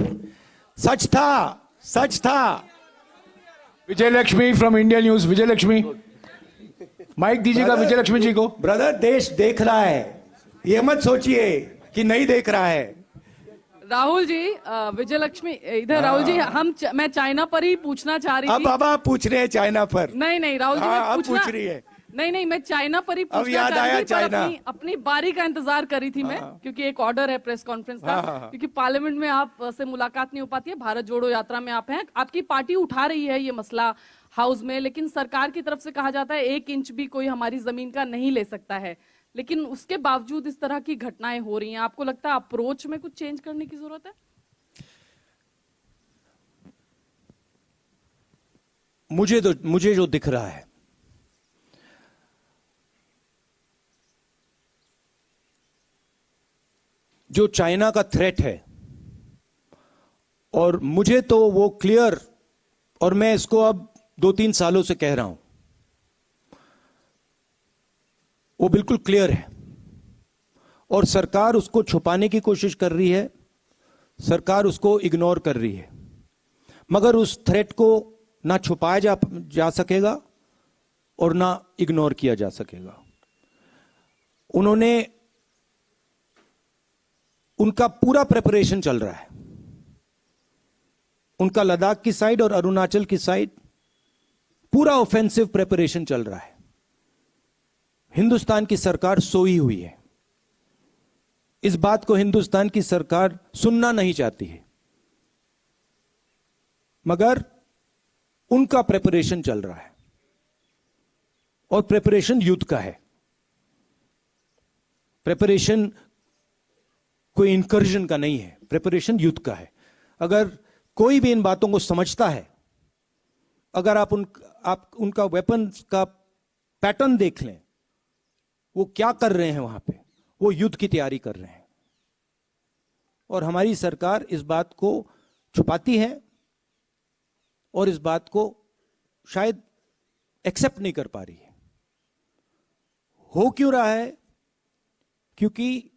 S15: सच था, सच था।
S1: Vijay Lakshmi from India News. Vijay Lakshmi, mic दीजिएगा विजय लक्ष्मी जी को।
S15: ब्रदर, देश देख रहा है, ये मत सोचिए कि नहीं देख रहा है।
S16: राहुल जी, विजय लक्ष्मी इधर। राहुल जी, मैं चाइना पर ही पूछना चाह रही थी।
S15: अब आप पूछ रहे हैं चाइना पर?
S16: नहीं राहुल जी,
S15: मैं पूछ रही है।
S16: नहीं, मैं चाइना पर ही पूछना चाह रही थी, पर अपनी बारी का इंतजार कर रही थी मैं, क्योंकि एक ऑर्डर है प्रेस कॉन्फ्रेंस का, क्योंकि पार्लियामेंट में आप से मुलाकात नहीं हो पाती है। भारत जोड़ो यात्रा में आप हैं, आपकी पार्टी उठा रही है ये मसला हाउस में, लेकिन सरकार की तरफ से कहा जाता है 1 इंच भी कोई हमारी जमीन का नहीं ले सकता है, लेकिन उसके बावजूद इस तरह की घटनाएं हो रही हैं। आपको लगता है अप्रोच में कुछ चेंज करने की जरूरत है?
S15: मुझे जो दिख रहा है, जो चाइना का थ्रेट है, और मुझे तो वो क्लियर, और मैं इसको अब 2-3 सालों से कह रहा हूं, वो बिल्कुल क्लियर है, और सरकार उसको छुपाने की कोशिश कर रही है, सरकार उसको इग्नोर कर रही है, मगर उस थ्रेट को ना छुपाया जा सकेगा और ना इग्नोर किया जा सकेगा। उनका पूरा प्रिपरेशन चल रहा है, उनका लद्दाख की साइड और अरुणाचल की साइड पूरा ऑफेंसिव प्रिपरेशन चल रहा है। हिंदुस्तान की सरकार सोई हुई है, इस बात को हिंदुस्तान की सरकार सुनना नहीं चाहती है, मगर उनका प्रिपरेशन चल रहा है, और प्रिपरेशन युद्ध का है। प्रिपरेशन कोई इंकर्जन का नहीं है, प्रिपरेशन युद्ध का है। अगर कोई भी इन बातों को समझता है, अगर आप उनका वेपन्स का पैटर्न देख लें, वो क्या कर रहे हैं वहां पे, वो युद्ध की तैयारी कर रहे हैं, और हमारी सरकार इस बात को छुपाती है और इस बात को शायद एक्सेप्ट नहीं कर पा रही है। हो क्यों रहा है? क्योंकि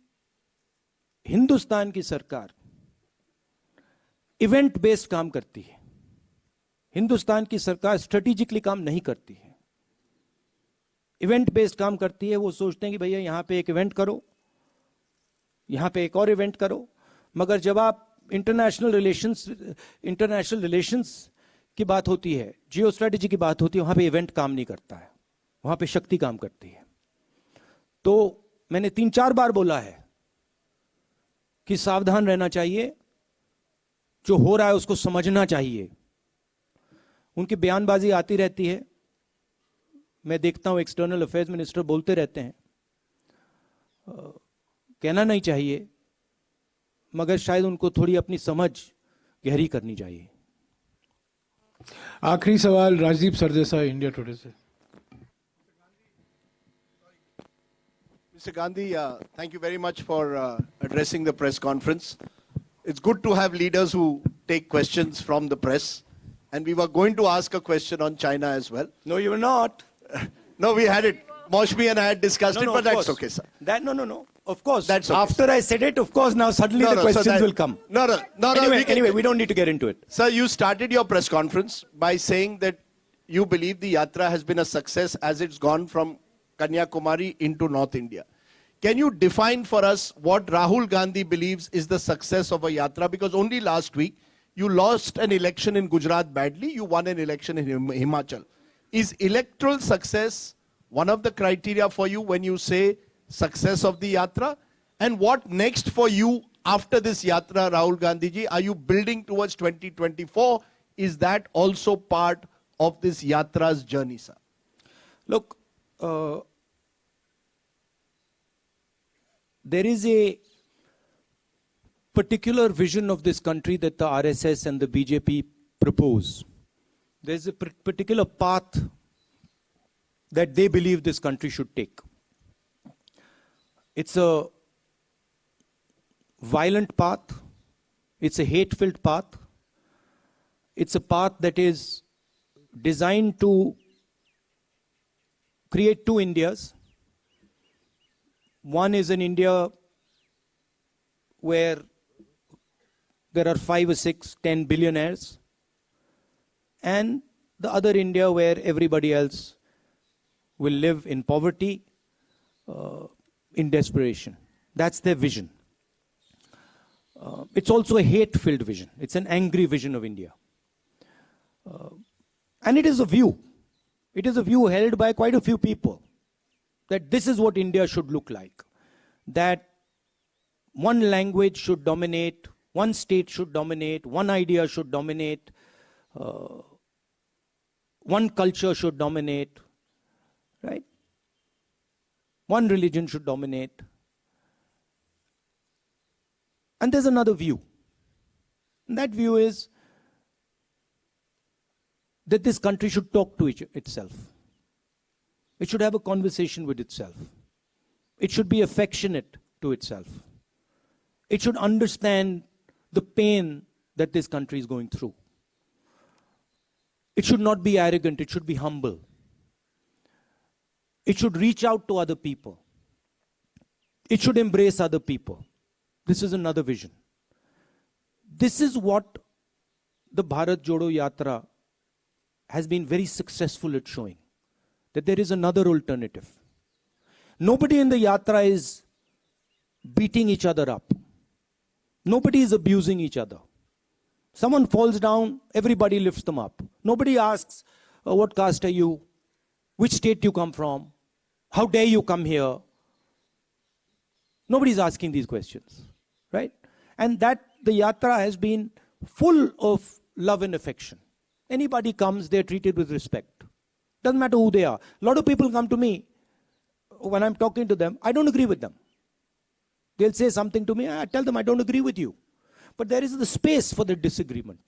S15: हिंदुस्तान की सरकार इवेंट बेस्ड काम करती है, हिंदुस्तान की सरकार स्ट्रेटेजिकली काम नहीं करती है, इवेंट बेस्ड काम करती है। वो सोचते हैं कि भैया यहां पे एक इवेंट करो, यहां पे एक और इवेंट करो, मगर जब आप इंटरनेशनल रिलेशंस की बात होती है, जियो स्ट्रेटेजी की बात होती है, वहां पे इवेंट काम नहीं करता है, वहां पे शक्ति काम करती है। तो मैंने 3-4 बार बोला है कि सावधान रहना चाहिए, जो हो रहा है उसको समझना चाहिए। उनकी बयानबाजी आती रहती है, मैं देखता हूं एक्सटर्नल अफेयर्स मिनिस्टर बोलते रहते हैं, कहना नहीं चाहिए, मगर शायद उनको थोड़ी अपनी समझ गहरी करनी चाहिए।
S1: आखिरी सवाल राजदीप सरदेसाई, इंडिया टुडे से।
S17: Mr. Gandhi, thank you very much for addressing the press conference. It's good to have leaders who take questions from the press. And we were going to ask a question on China as well.
S15: No, you were not.
S17: No, we had it. Moshmi and I had discussed it, but that's okay, sir.
S15: No. Of course.
S17: That's okay.
S15: After I said it, of course, now suddenly the questions will come.
S17: No.
S15: Anyway, we don't need to get into it.
S17: Sir, you started your press conference by saying that you believe the yatra has been a success as it's gone from Kanyakumari into North India. Can you define for us what Rahul Gandhi believes is the success of a yatra? Because only last week, you lost an election in Gujarat badly, you won an election in Himachal. Is electoral success one of the criteria for you when you say success of the yatra? And what next for you after this yatra, Rahul Gandhi ji? Are you building towards 2024? Is that also part of this yatra's journey, sir?
S15: Look, there is a particular vision of this country that the RSS and the BJP propose. There's a particular path that they believe this country should take. It's a violent path. It's a hate-filled path. It's a path that is designed to create two Indias. One is an India where there are 5 or 6, 10 billionaires, and the other India where everybody else will live in poverty, in desperation. That's their vision. It's also a hate-filled vision. It's an angry vision of India. And it is a view. It is a view held by quite a few people that this is what India should look like. That one language should dominate, one state should dominate, one idea should dominate, one culture should dominate, right? One religion should dominate. And there's another view. And that view is that this country should talk to itself. It should have a conversation with itself. It should be affectionate to itself. It should understand the pain that this country is going through. It should not be arrogant, it should be humble. It should reach out to other people. It should embrace other people. This is another vision. This is what the Bharat Jodo Yatra has been very successful at showing. That there is another alternative. Nobody in the Yatra is beating each other up. Nobody is abusing each other. Someone falls down, everybody lifts them up. Nobody asks, what caste are you? Which state you come from? How dare you come here? Nobody's asking these questions, right? And that the Yatra has been full of love and affection. Anybody comes, they're treated with respect. Doesn't matter who they are. A lot of people come to me, when I'm talking to them, I don't agree with them. They'll say something to me, I tell them I don't agree with you. But there is the space for the disagreement.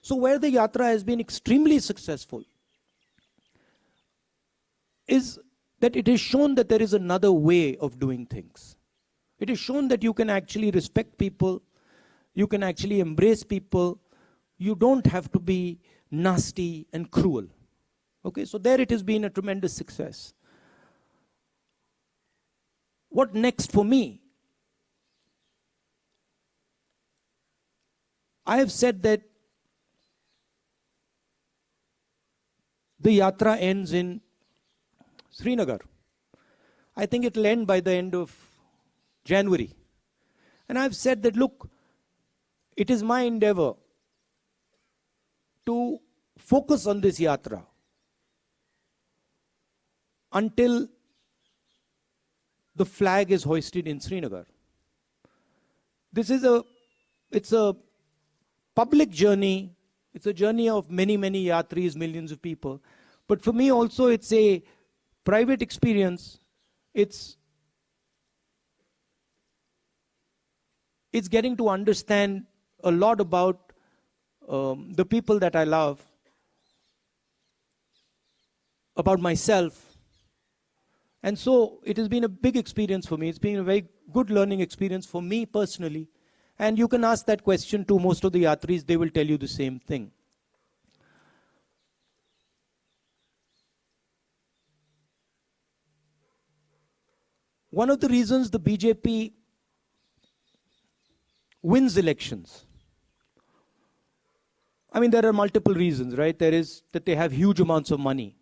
S15: So where the Yatra has been extremely successful is that it has shown that there is another way of doing things. It has shown that you can actually respect people, you can actually embrace people, you don't have to be nasty and cruel. Okay, so there it has been a tremendous success. What next for me? I have said that the Yatra ends in Srinagar. I think it will end by the end of January. And I've said that, look, it is my endeavor to focus on this Yatra until the flag is hoisted in Srinagar. This is it's a public journey. It's a journey of many, many yatris, millions of people. But for me also, it's a private experience. It's getting to understand a lot about the people that I love, about myself. And so it has been a big experience for me. It's been a very good learning experience for me personally. And you can ask that question to most of the yatris, they will tell you the same thing. One of the reasons the BJP wins elections, I mean, there are multiple reasons, right? There is that they have huge amounts of money.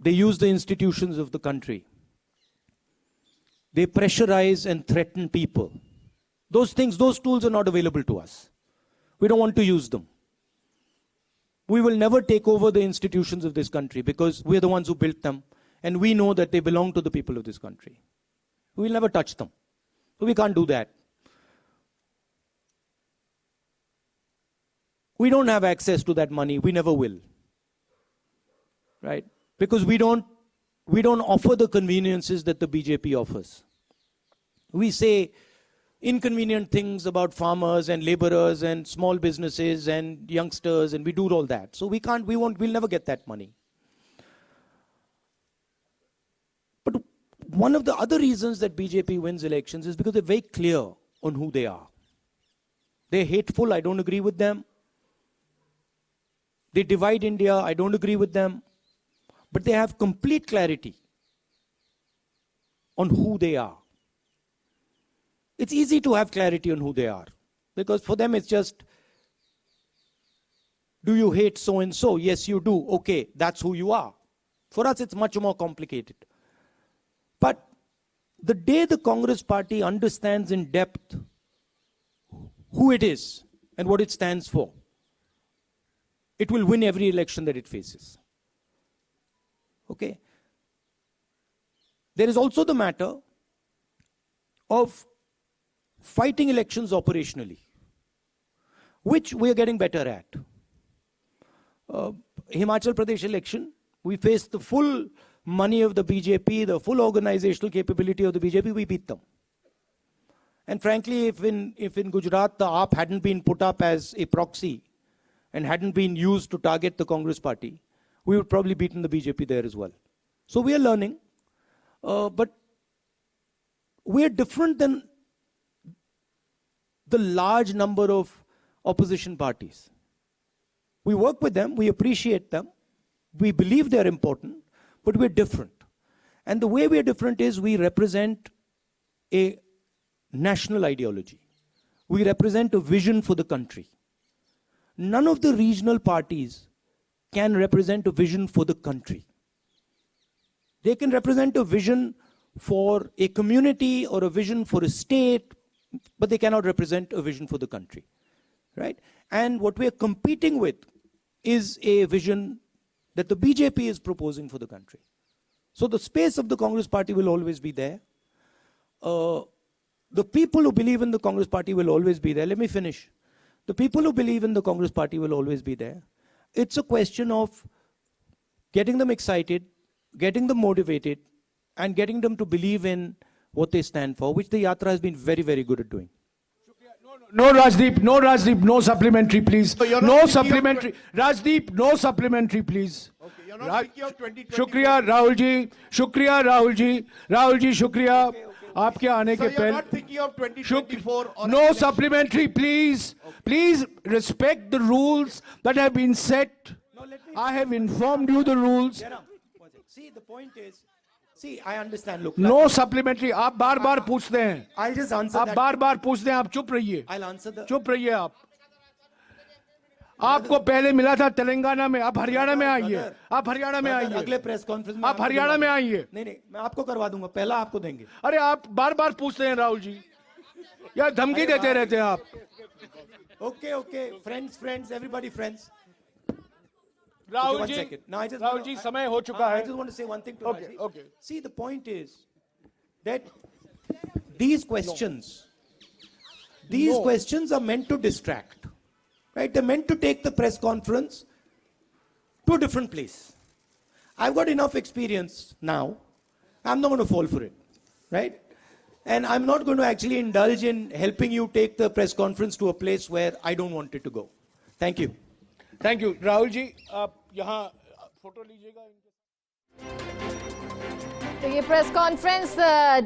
S15: They use the institutions of the country. They pressurize and threaten people. Those things, those tools are not available to us. We don't want to use them. We will never take over the institutions of this country because we're the ones who built them and we know that they belong to the people of this country. We will never touch them. So we can't do that. We don't have access to that money. We never will. Right? Because we don't offer the conveniences that the BJP offers. We say inconvenient things about farmers and laborers and small businesses and youngsters, and we do all that. So we'll never get that money. But one of the other reasons that BJP wins elections is because they're very clear on who they are. They're hateful, I don't agree with them. They divide India, I don't agree with them. But they have complete clarity on who they are. It's easy to have clarity on who they are, because for them it's just, do you hate so and so? Yes, you do. Okay, that's who you are. For us, it's much more complicated. But the day the Congress party understands in depth who it is and what it stands for, it will win every election that it faces. Okay? There is also the matter of fighting elections operationally, which we are getting better at. Himachal Pradesh election, we faced the full money of the BJP, the full organizational capability of the BJP, we beat them. And frankly, if in Gujarat the AAP hadn't been put up as a proxy and hadn't been used to target the Congress party, we would probably beaten the BJP there as well. So we are learning, but we are different than the large number of opposition parties. We work with them, we appreciate them, we believe they're important, but we're different. And the way we're different is we represent a national ideology. We represent a vision for the country. None of the regional parties can represent a vision for the country. They can represent a vision for a community or a vision for a state, but they cannot represent a vision for the country, right? And what we're competing with is a vision that the BJP is proposing for the country. So the space of the Congress party will always be there. The people who believe in the Congress party will always be there. Let me finish. The people who believe in the Congress party will always be there. It's a question of getting them excited, getting them motivated, and getting them to believe in what they stand for, which the Yatra has been very, very good at doing.
S1: No, Rajdeep, no supplementary, please. So no supplementary. Rajdeep, no supplementary, please.
S17: Okay, you're not thinking of 2024.
S1: शुक्रिया राहुल जी, शुक्रिया राहुल जी, राहुल जी शुक्रिया आपके आने के
S17: So you're
S1: पहले.
S17: not thinking of 2024 or
S1: No supplementary, please. Please respect the rules that have been set. I have informed you the rules.
S15: See, the point is, see, I understand. Look,
S1: No supplementary. आप बार-बार पूछते हैं.
S15: I'll just answer
S1: आप
S15: that.
S1: बार-बार पूछते हैं. आप चुप रहिए.
S15: I'll answer the.
S1: चुप रहिए आप. आपको पहले मिला था तेलंगाना में, आप हरियाणा में आइए. आप हरियाणा में आइए.
S15: अगले प्रेस कॉन्फ्रेंस में
S1: आप हरियाणा में आइए.
S15: नहीं, मैं आपको करवा दूंगा. पहला आपको देंगे.
S1: अरे आप बार-बार पूछते हैं राहुल जी. यार धमकी देते रहते हैं आप.
S15: Okay. Friends, everybody friends.
S1: Rahul
S15: one
S1: जी,
S15: second. Now,
S1: राहुल जी समय हो चुका
S15: I
S1: है.
S15: just want to say one thing to
S1: Okay,
S15: Rajiv.
S1: okay.
S15: See, the point is that these questions are meant to distract, right? They're meant to take the press conference to a different place. I've got enough experience now. I'm not going to fall for it, right? And I'm not going to actually indulge in helping you take the press conference to a place where I don't want it to go. Thank you.
S1: Thank you. Rahul ji आप यहाँ photo लीजिएगा.
S18: तो ये press conference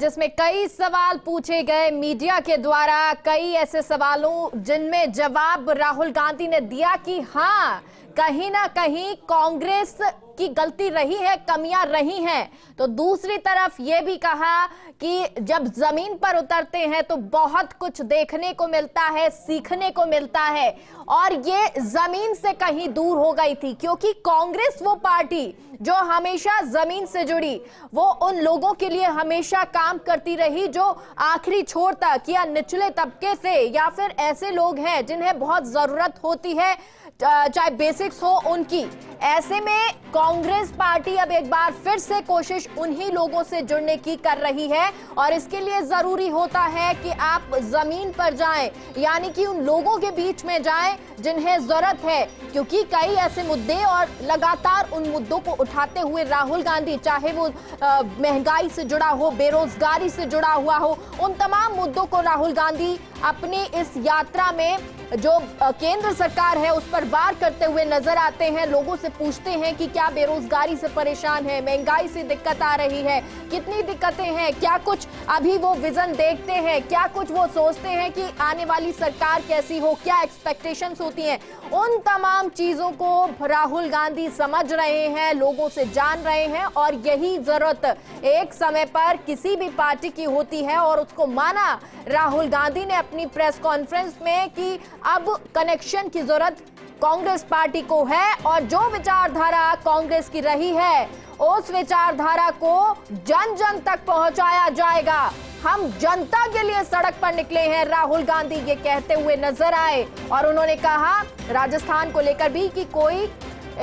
S18: जिसमें कई सवाल पूछे गए मीडिया के द्वारा, कई ऐसे सवालों जिनमें जवाब राहुल गांधी ने दिया कि हाँ, कहीं ना कहीं कांग्रेस की गलती रही है, कमियां रही हैं. तो दूसरी तरफ ये भी कहा कि जब जमीन पर उतरते हैं तो बहुत कुछ देखने को मिलता है, सीखने को मिलता है, और ये जमीन से कहीं दूर हो गई थी, क्योंकि कांग्रेस वो पार्टी जो हमेशा जमीन से जुड़ी, वो उन लोगों के लिए हमेशा काम करती रही जो आखिरी छोर तक या निचले तबके से या फिर ऐसे लोग हैं जिन्हें बहुत जरूरत होती है, चाहे बेसिक्स हो उनकी. ऐसे में कांग्रेस पार्टी अब एक बार फिर से कोशिश उन्हीं लोगों से जुड़ने की कर रही है, और इसके लिए जरूरी होता है कि आप जमीन पर जाएं, यानी कि उन लोगों के बीच में जाएं जिन्हें जरूरत है, क्योंकि कई ऐसे मुद्दे और लगातार उन मुद्दों को उठाते हुए राहुल गांधी, चाहे वो महंगाई से जुड़ा हो, बेरोजगारी से जुड़ा हुआ हो, उन तमाम मुद्दों को राहुल गांधी अपनी इस यात्रा में जो केंद्र सरकार है उस पर पर वार करते हुए नजर आते हैं। लोगों से पूछते हैं कि क्या बेरोजगारी से परेशान है, महंगाई से दिक्कत आ रही है, कितनी दिक्कतें हैं, क्या कुछ अभी वो विजन देखते हैं, क्या कुछ वो सोचते हैं कि आने वाली सरकार कैसी हो, क्या एक्सपेक्टेशंस होती हैं। उन तमाम चीजों को राहुल गांधी समझ रहे हैं, लोगों से जान रहे हैं और यही जरूरत एक समय पर किसी भी पार्टी की होती है और उसको माना राहुल गांधी ने अपनी प्रेस कॉन्फ्रेंस में कि अब कनेक्शन की जरूरत कांग्रेस पार्टी को है और जो विचारधारा कांग्रेस की रही है उस विचारधारा को जन जन तक पहुंचाया जाएगा। हम जनता के लिए सड़क पर निकले हैं, राहुल गांधी ये कहते हुए नजर आए और उन्होंने कहा राजस्थान को लेकर भी कि कोई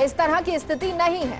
S18: इस तरह की स्थिति नहीं है।